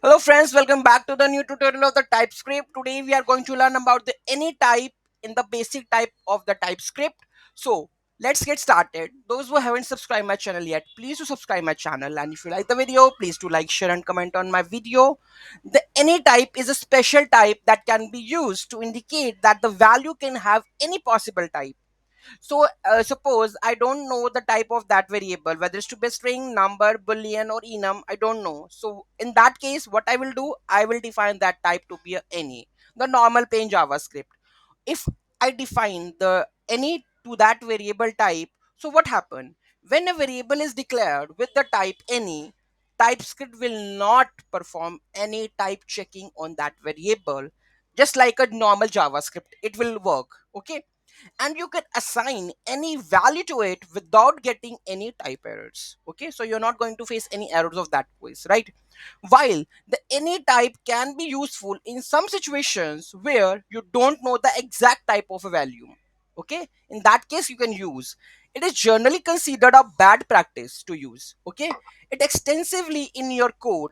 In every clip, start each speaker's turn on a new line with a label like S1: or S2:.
S1: Hello friends, welcome back to the new tutorial of the Typescript. Today we are going to learn about the any type in the basic type of the Typescript. So let's get started. Those who haven't subscribed my channel yet, please do subscribe my channel, and if you like the video, please do like, share and comment on my video. The any type is a special type that can be used to indicate that the value can have any possible type. So suppose I don't know the type of that variable, whether it's to be string, number, boolean or enum, I don't know. So in that case, what I will do, I will define that type to be a any, the normal plain javascript. If I define the any to that variable type, so what happen when a variable is declared with the type any, typescript will not perform any type checking on that variable, just like a normal javascript it will work. Okay, and you can assign any value to it without getting any type errors. Okay, so you're not going to face any errors of that quiz, right? While the any type can be useful in some situations where you don't know the exact type of a value. Okay, in that case you can use it. Is generally considered a bad practice to use. Okay, it extensively in your code,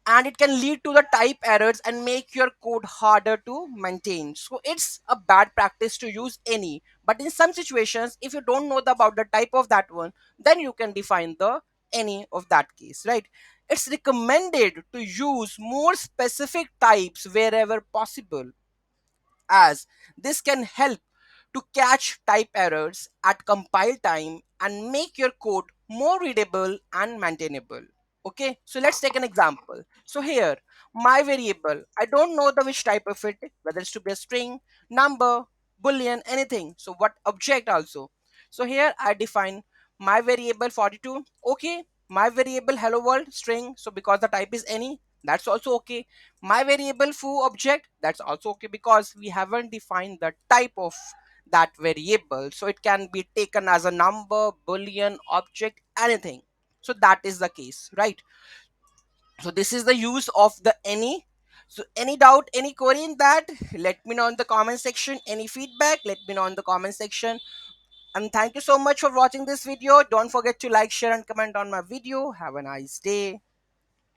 S1: and it can lead to the type errors and make your code harder to maintain. So it's a bad practice to use any, but in some situations if you don't know about the type of that one, then you can define the any of that case, right? It's recommended to use more specific types wherever possible, as this can help to catch type errors at compile time and make your code more readable and maintainable. Okay, so let's take an example. So here, my variable, I don't know the which type of it, whether it's to be a string, number, boolean, anything. So what object also. So here I define my variable 42. Okay, my variable hello world string. So because the type is any, that's also okay. My variable foo object, that's also okay because we haven't defined the type of that variable, so it can be taken as a number, boolean, object, anything. So that is the case, right? So this is the use of the any. So any doubt, any query in that, let me know in the comment section. Any feedback, let me know in the comment section. And thank you so much for watching this video. Don't forget to like, share and comment on my video. Have a nice day.